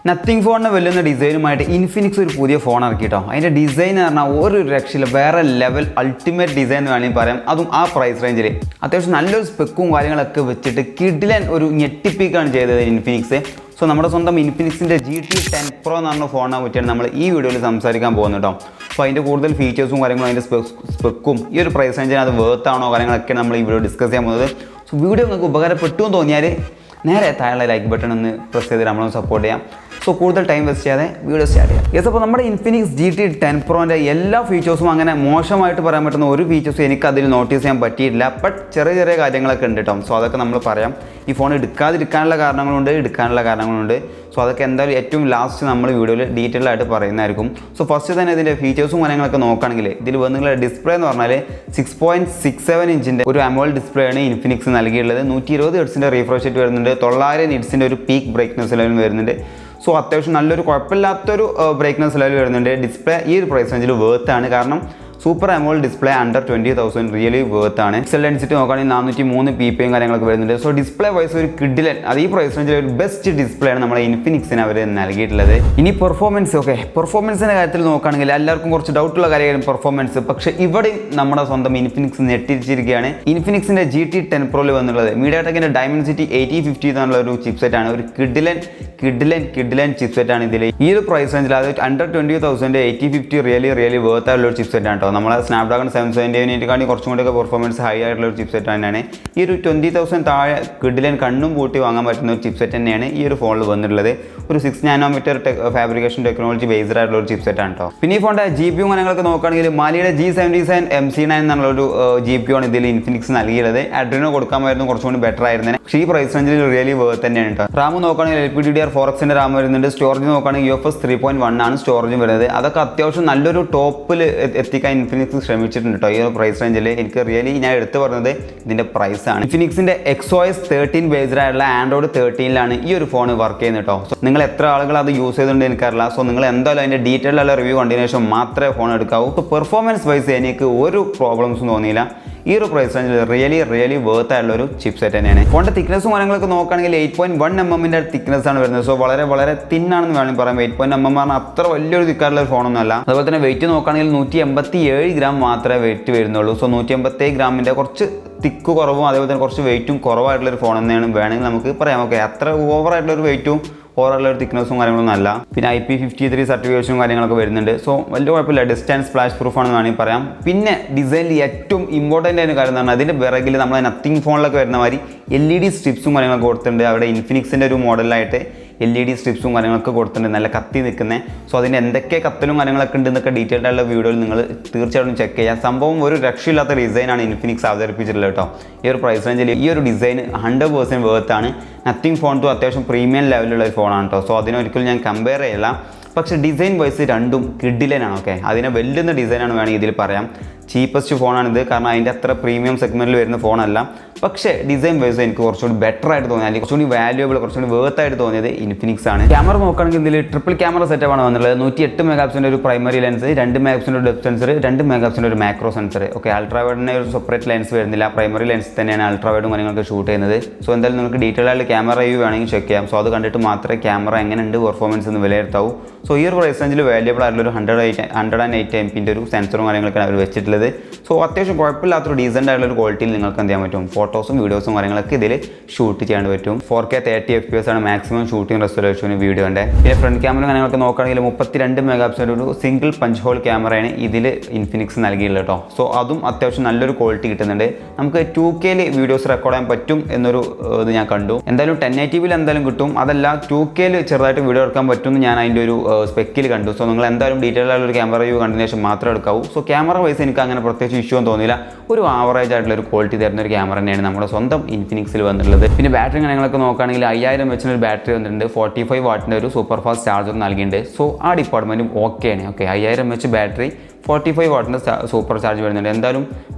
Nothing ഫോണിന് വെല്ലുന്ന ഡിസൈനുമായിട്ട് Infinix ഒരു പുതിയ ഫോൺ ഇറക്കിട്ടോ. അതിൻ്റെ ഡിസൈൻ എന്ന് പറഞ്ഞാൽ ഒരു രക്ഷയില്ല, വേറെ ലെവൽ അൾട്ടിമേറ്റ് ഡിസൈൻ എന്ന് വേണമെങ്കിൽ പറയാം. അതും ആ പ്രൈസ് റേഞ്ചിൽ അത്യാവശ്യം നല്ലൊരു സ്പെക്കും കാര്യങ്ങളൊക്കെ വെച്ചിട്ട് കിഡിലൻ ഒരു ഞെട്ടിപ്പിക്കാണ് ചെയ്തത് ഇൻഫിനിക്സ്. സോ നമ്മുടെ സ്വന്തം ഇൻഫിനിക്സിൻ്റെ GT10 Pro എന്ന് പറഞ്ഞ ഫോണിനെ പറ്റിയാണ് നമ്മൾ ഈ വീഡിയോയിൽ സംസാരിക്കാൻ പോകുന്നത് കേട്ടോ. സോ അതിൻ്റെ കൂടുതൽ ഫീച്ചേഴ്സും കാര്യങ്ങളും അതിൻ്റെ സ്പെക്കും ഈ ഒരു പ്രൈസ് റേഞ്ചിന് അത് വേർത്താണോ കാര്യങ്ങളൊക്കെയാണ് നമ്മൾ ഈ വീഡിയോ ഡിസ്കസ് ചെയ്യാൻ പോകുന്നത്. സോ വീഡിയോ നിങ്ങൾക്ക് ഉപകാരപ്പെട്ടു എന്ന് തോന്നിയാൽ നേരെ താഴെ ലൈക്ക് ബട്ടൺ ഒന്ന് പ്രസ് ചെയ്ത് നമ്മളൊന്ന് സപ്പോർട്ട് ചെയ്യാം. സോ കൂടുതൽ ടൈം വേസ്റ്റ് ചെയ്യാതെ വീഡിയോ സ്റ്റാർട്ട് ചെയ്യാം. യെസ്, അപ്പോൾ നമ്മുടെ ഇൻഫിനിക്സ് GT10 Proൻ്റെ എല്ലാ ഫീച്ചേഴ്സും അങ്ങനെ മോശമായിട്ട് പറയാൻ പറ്റുന്ന ഒരു ഫീച്ചേഴ്സും എനിക്ക് അതിൽ നോട്ടീസ് ചെയ്യാൻ പറ്റിയിട്ടില്ല. ബട്ട് ചെറിയ ചെറിയ കാര്യങ്ങളൊക്കെ ഉണ്ട് കേട്ടോ. സോ അതൊക്കെ നമ്മൾ പറയാം. ഈ ഫോൺ എടുക്കാതിരിക്കാനുള്ള കാരണങ്ങളുണ്ട്, എടുക്കാനുള്ള കാരണങ്ങളുണ്ട്. സോ അതൊക്കെ എന്തായാലും ഏറ്റവും ലാസ്റ്റ് നമ്മൾ വീഡിയോയിൽ ഡീറ്റെയിൽ ആയിട്ട് പറയുന്നതായിരിക്കും. സോ ഫസ്റ്റ് തന്നെ ഇതിൻ്റെ ഫീച്ചേഴ്സും കാര്യങ്ങളൊക്കെ നോക്കുകയാണെങ്കിൽ ഇതിൽ വന്നിട്ടുള്ള ഡിസ്പ്ലേ എന്ന് പറഞ്ഞാൽ 6.67 ഇഞ്ചിൻ്റെ ഒരു AMOLED ഡിസ്പ്ലേ ആണ് ഇൻഫിനിക്സ് നൽകിയിട്ടുള്ളത്. 120 ഹെർട്സിൻ്റെ റീഫ്രഷ് റേറ്റ് വരുന്നുണ്ട്, 900 നിറ്റ്സിൻ്റെ ഒരു പീക്ക് ബ്രൈറ്റ്നസ് ലെവൽ വരുന്നുണ്ട്. സോ അത്യാവശ്യം നല്ലൊരു കുഴപ്പമില്ലാത്തൊരു ബ്രൈറ്റ്നസ് ലെവൽ വരുന്നുണ്ട്. ഡിസ്പ്ലേ ഈ ഒരു പ്രൈസ് റേഞ്ചിൽ വേർത്താണ്, കാരണം super AMOLED display under 20,000 really വേർത്താണ്. പിക്സൽ ഡെൻസിറ്റി നോക്കുകയാണെങ്കിൽ 403 PPM കാര്യങ്ങളൊക്കെ വരുന്നുണ്ട്. സോ ഡിസ്പ്ലേ വൈസ് ഒരു കിഡിലൻ, അത് ഈ പ്രൈസ് റേഞ്ചിൽ ഒരു ബെസ്റ്റ് ഡിസ്പ്ലേ ആണ് നമ്മുടെ ഇൻഫിനിക്സിന് അവർ നൽകിയിട്ടുള്ളത്. ഇനി പെർഫോമൻസ്, പെർഫോമൻസിൻ്റെ കാര്യത്തിൽ നോക്കുകയാണെങ്കിൽ എല്ലാവർക്കും കുറച്ച് ഡൗട്ടുള്ള കാര്യമാണ് പെർഫോമൻസ്. പക്ഷേ ഇവിടെയും നമ്മുടെ സ്വന്തം ഇൻഫിനിക്സ് ഞെട്ടിച്ചിരിക്കുകയാണ്. ഇൻഫിനിക്സിൻ്റെ GT10 Proയിൽ വന്നുള്ളത് മീഡിയാടെക്കിൻ്റെ ഡയമൻസിറ്റി 8050 എന്നുള്ള ഒരു ചിപ്സെറ്റ് ആണ്. ഒരു കിഡിലൻ ചിപ്സെറ്റ് ആണ് ഇതിൽ. ഈ ഒരു പ്രൈസ് റേഞ്ചിൽ അത് അണ്ടർ 20,000 8050 റിയലി വേർത്ത് ആയിട്ടുള്ള ഒരു ചിപ്സെറ്റ് ആണ് കേട്ടോ. നമ്മളെ സ്നാപ്ഡ്രാഗൺ 770 കുറച്ചും കൂടിയൊക്കെ പെർഫോമൻസ് ഹൈ ആയിട്ടുള്ള ഒരു ചിപ്സെറ്റ് തന്നെയാണ്. ഈ ഒരു 20,000 താഴെ കിഡിലൻ കണ്ണും പൂട്ടി വാങ്ങാൻ പറ്റുന്ന ഒരു ചിപ്സെറ്റ് തന്നെയാണ് ഈ ഒരു ഫോണിൽ വന്നിട്ടുള്ളത്. ഒരു 6 നാനോമീറ്റർ ഫാബ്രിക്കേഷൻ ടെക്നോളജി ബേസ്ഡ് ആയിട്ടുള്ള ഒരു ചിപ്സെറ്റ് ആണ് കേട്ടോ. പിന്നെ ഈ ഫോണിൻ്റെ GPU കാര്യങ്ങളൊക്കെ നോക്കുകയാണെങ്കിൽ മാലിയുടെ G77 MC9 എന്നുള്ളൊരു GPU ആണ് ഇതിൽ ഇൻഫിനിക്സ് നൽകിയുള്ളത്. അഡ്രിനോ കൊടുക്കാമായിരുന്നു, കുറച്ചും കൂടി ബെറ്റർ ആയിരുന്നു. പക്ഷേ ഈ പ്രൈസ് റേഞ്ചിൽ റിയലി വേർത്ത് തന്നെയാണ് കേട്ടോ. റാം നോക്കുകയാണെങ്കിൽ LPDDR4Xൻ്റെ റാം വരുന്നുണ്ട്. സ്റ്റോറേജ് നോക്കുകയാണെങ്കിൽ UFS 3.1 ആണ് സ്റ്റോറേജും വരുന്നത്. അതൊക്കെ അത്യാവശ്യം നല്ലൊരു ടോപ്പിൽ എത്തിക്കാൻ ഇൻഫിനിക്സ് ശ്രമിച്ചിട്ടുണ്ട് കേട്ടോ. ഈ ഒരു പ്രൈസ് റേഞ്ചിൽ എനിക്ക് റിയലി ഞാൻ എടുത്തു പറഞ്ഞത് ഇതിൻ്റെ പ്രൈസാണ്. ഇൻഫിനിക്സിൻ്റെ XOS 13 ബേസ്ഡ് ആയിട്ടുള്ള ആൻഡ്രോയിഡ് 13 ഈ ഒരു ഫോൺ വർക്ക് ചെയ്യുന്നത് കേട്ടോ. സോ നിങ്ങൾ എത്ര ആളുകൾ അത് യൂസ് ചെയ്തുകൊണ്ട് എനിക്കറിയില്ല. സോ നിങ്ങൾ എന്തായാലും അതിൻ്റെ ഡീറ്റെയിൽ ഉള്ള റിവ്യൂ കണ്ടതിന് ശേഷം മാത്രമേ ഫോൺ എടുക്കാവൂ. സോ പെർഫോമൻസ് വൈസ് എനിക്ക് ഒരു പ്രോബ്ലംസും തോന്നിയില്ല. ഈ ഒരു പ്രൈസ് റേഞ്ചിൽ റിയലി വേർത്ത് ആയിട്ടുള്ള ഒരു ചിപ്സെറ്റ് തന്നെയാണ്. ഫോണിൻ്റെ തിക്നെസ്സും കാര്യങ്ങളൊക്കെ നോക്കുകയാണെങ്കിൽ 8.1 mm തിക്നെസ് ആണ് വരുന്നത്. സോ വളരെ തിന്നാണെന്ന് വേണമെങ്കിൽ പറയാം. 8.1 mm പറഞ്ഞാൽ അത്ര വലിയൊരു തിക്കാറുള്ള ഒരു ഫോണൊന്നും അല്ല. അതുപോലെ തന്നെ വെയിറ്റ് നോക്കുകയാണെങ്കിൽ 187 ഗ്രാം മാത്രമേ വെയിറ്റ് വരുന്നുള്ളൂ. സോ 187 ഗ്രാമിൻ്റെ കുറച്ച് തിക്ക് കുറവും അതേപോലെ തന്നെ കുറച്ച് വെയിറ്റും കുറവായിട്ടുള്ളൊരു ഫോൺ തന്നെയാണ് വേണമെങ്കിൽ നമുക്ക് പറയാം. അത്ര ഓവറായിട്ടുള്ളൊരു വെയിറ്റും ഓവറുള്ള ഒരു തിക്നെസ്സും കാര്യങ്ങളൊന്നും അല്ല. പിന്നെ IP53 സർട്ടിഫിക്കേഷനും കാര്യങ്ങളൊക്കെ വരുന്നുണ്ട്. സോ വലിയ കുഴപ്പമില്ല, ഡിസ്റ്റൻസ് സ്പ്ലാഷ് പ്രൂഫ് ആണെന്ന് വേണമെങ്കിൽ പറയാം. പിന്നെ ഡിസൈനിൽ ഏറ്റവും ഇമ്പോർട്ടൻ്റ് ആയ കാര്യം എന്ന് പറഞ്ഞാൽ അതിൻ്റെ പിറകിൽ നമ്മൾ നത്തിങ് ഫോണിലൊക്കെ വരുന്ന മാതിരി LED സ്ട്രിപ്സും കാര്യങ്ങളൊക്കെ കൊടുത്തിട്ടുണ്ട്. അവിടെ ഇൻഫിനിക്സിൻ്റെ ഒരു മോഡലായിട്ട് LED സ്ട്രിപ്സും കാര്യങ്ങളൊക്കെ കൊടുത്തിട്ടുണ്ട്, നല്ല കത്തി നിൽക്കുന്നത്. സോ അതിന് എന്തൊക്കെ കത്തലും കാര്യങ്ങളൊക്കെ ഉണ്ടെന്നൊക്കെ ഡീറ്റെയിൽഡ് ആയിട്ടുള്ള വീഡിയോയിൽ നിങ്ങൾ തീർച്ചയായിട്ടും ചെക്ക് ചെയ്യാം. സംഭവം ഒരു രക്ഷയില്ലാത്ത ഡിസൈനാണ് ഇൻഫിനിക്സ് അവതരിപ്പിച്ചിട്ടുള്ളത് കേട്ടോ. ഈ ഒരു പ്രൈസ് റേഞ്ചിൽ ഈ ഒരു ഡിസൈൻ 100% വേർത്താണ്. നത്തിങ് ഫോൺ അത്യാവശ്യം പ്രീമിയം ലെവലുള്ള ഒരു ഫോണാണ് കേട്ടോ. സോ അതിനൊരിക്കലും ഞാൻ കമ്പയർ ചെയ്യില്ല. പക്ഷേ ഡിസൈൻ വൈസ് രണ്ടും കിഡിലനാണ്. അതിനെ വെല്ലുന്ന ഡിസൈനാണ് വേണമെങ്കിൽ ഇതിൽ പറയാം. ചീപ്പസ്റ്റ് ഫോണാണിത്, കാരണം അതിൻ്റെ അത്ര പ്രീമിയം സെഗ്മെൻറ്റിൽ വരുന്ന ഫോണല്ല. പക്ഷേ ഡിസൈൻ വൈസ് എനിക്ക് കുറച്ചുകൂടി ബെറ്റർ ആയിട്ട് തോന്നിയത്, അല്ലെങ്കിൽ കുറച്ചുകൂടി വാല്യൂബിൾ, കുറച്ചുകൂടി വേർത്ത് ആയിട്ട് തോന്നിയത് ഇൻഫിനിക്സ് ആണ്. ക്യാമറ നോക്കുകയാണെങ്കിൽ ഇതിൽ ട്രിപ്പിൾ ക്യാമറ സെറ്റപ്പാണ് വന്നുള്ളത്. 108 മെഗാപിക്സലിൻ്റെ ഒരു പ്രൈമറി ലെൻസ്, 2 മെഗാപിക്സലിൻ്റെ ഒരു ഡെപ്ത് സെൻസർ, 2 മെഗാപിക്സലിൻ്റെ ഒരു മാക്രോ സെൻസർ. അൾട്രാവൈഡിൻ്റെ ഒരു സെപ്പറേറ്റ് ലെൻസ് വരുന്നില്ല, പ്രൈമറി ലെൻസ് തന്നെയാണ് അൾട്രാവൈഡും കാര്യങ്ങളൊക്കെ ഷൂട്ട് ചെയ്യുന്നത്. സോ എന്തായാലും നിങ്ങൾക്ക് ഡീറ്റെയിൽ ആയിട്ട് ക്യാമറ റിവ്യൂ വേണമെങ്കിൽ ചെക്ക് ചെയ്യാം. സോ അത് കണ്ടിട്ട് മാത്രമേ ക്യാമറ എങ്ങനെയുണ്ട് പെർഫോമൻസ് എന്ന് വിലയിരുത്താവൂ. സോ ഈ ഒരു പ്രൈസ് റേഞ്ചിൽ വാല്യൂബിൾ ആയിട്ടുള്ള ഒരു 108 MP ഒരു സെൻസറും കാര്യങ്ങളൊക്കെയാണ് അവർ വെച്ചിട്ടുള്ളത്. സോ അത്യാവശ്യം കുഴപ്പമില്ലാത്തൊരു ഡീസൻ്റ് ആയിട്ടുള്ള ഒരു ക്വാളിറ്റിയിൽ നിങ്ങൾക്ക് എന്ത് ചെയ്യാൻ പറ്റും, ഫോട്ടോസും വീഡിയോസും കാര്യങ്ങളൊക്കെ ഇതിൽ ഷൂട്ട് ചെയ്യാൻ പറ്റും. 4K 30 FPS ആണ് മാക്സിമം ഷൂട്ടിംഗ് റെസൊല്യൂഷൻ വീഡിയോൻ്റെ. പിന്നെ ഫ്രണ്ട് ക്യാമറ കാര്യങ്ങളൊക്കെ നോക്കുകയാണെങ്കിൽ 32 മെഗാപിക്സലിൻ്റെ ഒരു സിംഗിൾ പഞ്ച് ഹോൾ ക്യാമറയാണ് ഇതിൽ ഇൻഫിനിക്സ് നൽകിയിട്ടുള്ളത് കേട്ടോ. സോ അതും അത്യാവശ്യം നല്ലൊരു ക്വാളിറ്റി കിട്ടുന്നുണ്ട്. നമുക്ക് 2Kയിൽ വീഡിയോസ് റെക്കോർഡ് ചെയ്യാൻ പറ്റും എന്നൊരു ഇത് ഞാൻ കണ്ടു. എന്തായാലും 1080p എന്തായാലും കിട്ടും. അതല്ല 2Kയിൽ ചെറുതായിട്ട് വീഡിയോ എടുക്കാൻ പറ്റും എന്ന് ഞാൻ അതിൻ്റെ ഒരു സ്പെക്കിൽ കണ്ടു. സോ നിങ്ങൾ എന്തായാലും ഡീറ്റെയിൽ ആയിട്ടുള്ള ഒരു ക്യാമറ റിവ്യൂ കണ്ടതിന് ശേഷം മാത്രമേ എടുക്കാവൂ. സോ ക്യാമറ വൈസ് എനിക്ക് അങ്ങനെ പ്രത്യേകിച്ച് ഇഷ്യൂ ഒന്നും തോന്നിയില്ല. ഒരു ആവറേജ് ആയിട്ടുള്ള ഒരു ക്വാളിറ്റി തരുന്ന ഒരു ക്യാമറ തന്നെയാണ് നമ്മുടെ സ്വന്തം ഇൻഫിനിക്സിൽ വന്നിട്ടുള്ളത്. പിന്നെ ബാറ്ററി കാര്യങ്ങളൊക്കെ നോക്കുകയാണെങ്കിൽ 5000 mAh ഒരു ബാറ്ററി വന്നിട്ടുണ്ട്. 45 വാട്ടിൻ്റെ ഒരു സൂപ്പർ ഫാസ്റ്റ് ചാർജർ നൽകിയിട്ടുണ്ട്. സോ ആ ഡിപ്പാർട്ട്മെൻറ്റും ഓക്കെയാണ്. 5000 mAh ബാറ്ററി, 45 വാട്ടിൻ്റെ സൂപ്പർ ചാർജ് വരുന്നുണ്ട്. എന്തായാലും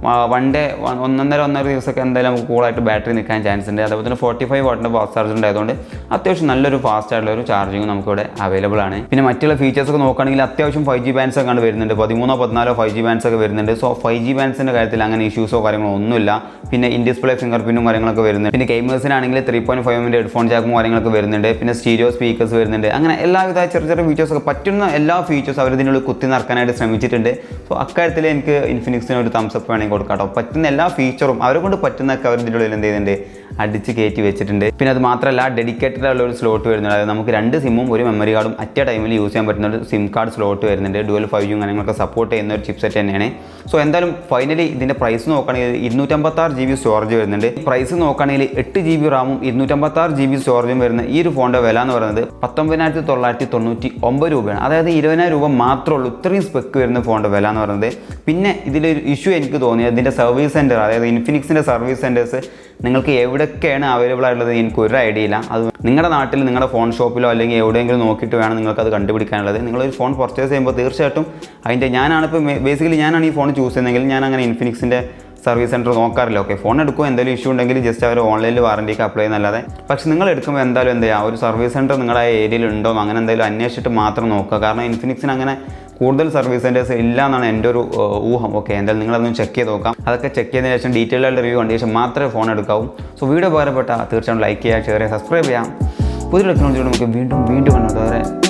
വൺ ഡേ ഒന്നര ദിവസമൊക്കെ എന്തായാലും നമുക്ക് കൂളായിട്ട് ബാറ്ററി നിൽക്കാൻ ചാൻസ് ഉണ്ട്. അതുപോലെ തന്നെ 45 വാട്ടിൻ്റെ ഫാസ്റ്റ് ചാർജർ ഉണ്ടായതുകൊണ്ട് അത്യാവശ്യം നല്ലൊരു ഫാസ്റ്റ് ആയിട്ടുള്ള ഒരു ചാർജിങ് നമുക്കിവിടെ അവൈലബിൾ ആണ്. പിന്നെ മറ്റുള്ള ഫീച്ചേഴ്സൊക്കെ നോക്കുകയാണെങ്കിൽ അത്യാവശ്യം 5G ബാൻഡ്സ് ഒക്കെ വരുന്നുണ്ട്. 13-14 5G ബാൻഡ്സ് ഒക്കെ വരുന്നുണ്ട്. സോ 5G ബാൻഡ്സിൻ്റെ കാര്യത്തിൽ അങ്ങനെ ഇഷ്യൂസോ കാര്യങ്ങളോ ഒന്നുമില്ല. പിന്നെ ഇൻ ഡിസ്പ്ലേ ഫിംഗർ പ്രിന്റും കാര്യങ്ങളൊക്കെ വരുന്നുണ്ട്. പിന്നെ ഗെയിമേഴ്സിനാണെങ്കിൽ 3.5 mm ഹെഡ്ഫോൺ ജാക്കും കാര്യങ്ങളൊക്കെ വരുന്നുണ്ട്. പിന്നെ സ്റ്റീരിയോ സ്പീക്കേഴ്സ് വരുന്നുണ്ട്. അങ്ങനെ എല്ലാവിധ ചെറിയ ഫീച്ചേഴ്സൊക്കെ പറ്റുന്ന എല്ലാ ഫീച്ചേഴ്സും അവർ ഇതിനുള്ളിൽ കുത്തി നിറക്കാനായിട്ട് ശ്രമിച്ചിട്ടുണ്ട്. സോ അക്കാര്യത്തിൽ എനിക്ക് ഇൻഫിനിക്സിന് ഒരു തംസപ്പ് വേണമെങ്കിൽ കൊടുക്കാം കേട്ടോ. പറ്റുന്ന എല്ലാ ഫീച്ചറും അവരെ കൊണ്ട് പറ്റുന്നതൊക്കെ അവർ ഇതിൻ്റെ ഉള്ളിൽ എന്ത് ചെയ്യുന്നുണ്ട്, അടിച്ച് കയറ്റി വെച്ചിട്ടുണ്ട്. പിന്നെ അത് മാത്രമല്ല ഡെഡിക്കേറ്റഡ് ആയുള്ള ഒരു സ്ലോട്ട് വരുന്നുണ്ട്. അതായത് നമുക്ക് 2 സിമ്മും ഒരു മെമ്മറി കാർഡും അറ്റ് ടൈമിൽ യൂസ് ചെയ്യാൻ പറ്റുന്ന ഒരു സിം കാർഡ് സ്ലോട്ട് വരുന്നുണ്ട്. ഡുവൽ 5G കാര്യങ്ങളൊക്കെ സപ്പോർട്ട് ചെയ്യുന്ന ഒരു ചിപ്പ് സെറ്റ് തന്നെയാണ്. സോ എന്തായാലും ഫൈനലി ഇതിൻ്റെ പ്രൈസ് നോക്കുകയാണെങ്കിൽ 256 GB സ്റ്റോറേജ് വരുന്നുണ്ട്. പ്രൈസ് നോക്കുകയാണെങ്കിൽ 8 GB റാമും 256 GB സ്റ്റോറേജും വരുന്ന ഈ ഒരു ഫോണിൻ്റെ വില എന്ന് പറയുന്നത് 19,999 രൂപയാണ്. അതായത് 20,000 രൂപ മാത്രമേ ഉള്ളൂ ഇത്രയും സ്പെക്ക് വരുന്ന ഫോണിൻ്റെ വില എന്ന് പറയുന്നത്. പിന്നെ ഇതിലൊരു ഇഷ്യൂ എനിക്ക് തോന്നിയത് ഇതിൻ്റെ സർവീസ് സെൻറ്റർ, അതായത് ഇൻഫിനിക്സിൻ്റെ സർവീസ് സെൻറ്റേഴ്സ് നിങ്ങൾക്ക് എവിടെയൊക്കെയാണ് അവൈലബിൾ ആയിട്ടുള്ളത് എനിക്കൊരു ഐഡിയ ഇല്ല. അത് നിങ്ങളുടെ നാട്ടിൽ നിങ്ങളുടെ ഫോൺ ഷോപ്പിലോ അല്ലെങ്കിൽ എവിടെയെങ്കിലും നോക്കിയിട്ട് വേണം നിങ്ങൾക്കത് കണ്ടുപിടിക്കാനുള്ളത്. നിങ്ങളൊരു ഫോൺ പർച്ചേസ് ചെയ്യുമ്പോൾ തീർച്ചയായിട്ടും അതിൻ്റെ ഞാനാണ് ഈ ഫോൺ ചൂസ് ചെയ്യുന്നതെങ്കിൽ ഞാൻ അങ്ങനെ ഇൻഫിനിക്സിൻ്റെ സർവീസ് സെൻറ്റർ നോക്കാറില്ല. ഓക്കെ, ഫോൺ എടുക്കും, എന്തെങ്കിലും ഇഷ്യൂ ഉണ്ടെങ്കിൽ ജസ്റ്റ് അവർ ഓൺലൈനിൽ വാറണ്ടിക്ക് അപ്ലൈ ചെയ്യുന്നല്ലാതെ. പക്ഷേ നിങ്ങൾ എടുക്കുമ്പോൾ എന്തായാലും എന്ത് ചെയ്യുക, ഒരു സർവീസ് സെൻറ്റർ നിങ്ങളുടെ ഏരിയയിൽ ഉണ്ടോ അങ്ങനെ എന്തെങ്കിലും അന്വേഷിച്ചിട്ട് മാത്രം നോക്കുക. കാരണം ഇൻഫിനിക്സിന് അങ്ങനെ കൂടുതൽ സർവീസ് സെൻറ്റേഴ്സ് ഇല്ല എന്നാണ് എൻ്റെ ഒരു ഊഹം. ഓക്കെ, എന്തായാലും നിങ്ങളതൊന്ന് ചെക്ക് ചെയ്ത് നോക്കാം. അതൊക്കെ ചെക്ക് ചെയ്തതിന് ശേഷം ഡീറ്റെയിൽ ആയിട്ട് റിവ്യൂ കണ്ട ശേഷം മാത്രമേ ഫോൺ എടുക്കാവൂ. സോ വീഡിയോ ഉപകാരപ്പെട്ടാൽ തീർച്ചയായും ലൈക്ക് ചെയ്യുക, ഷെയർ ചെയ്യുക, സബ്സ്ക്രൈബ് ചെയ്യാം. പുതിയ ടെക്നോളജിയോട് നമുക്ക് വീണ്ടും കണ്ടു.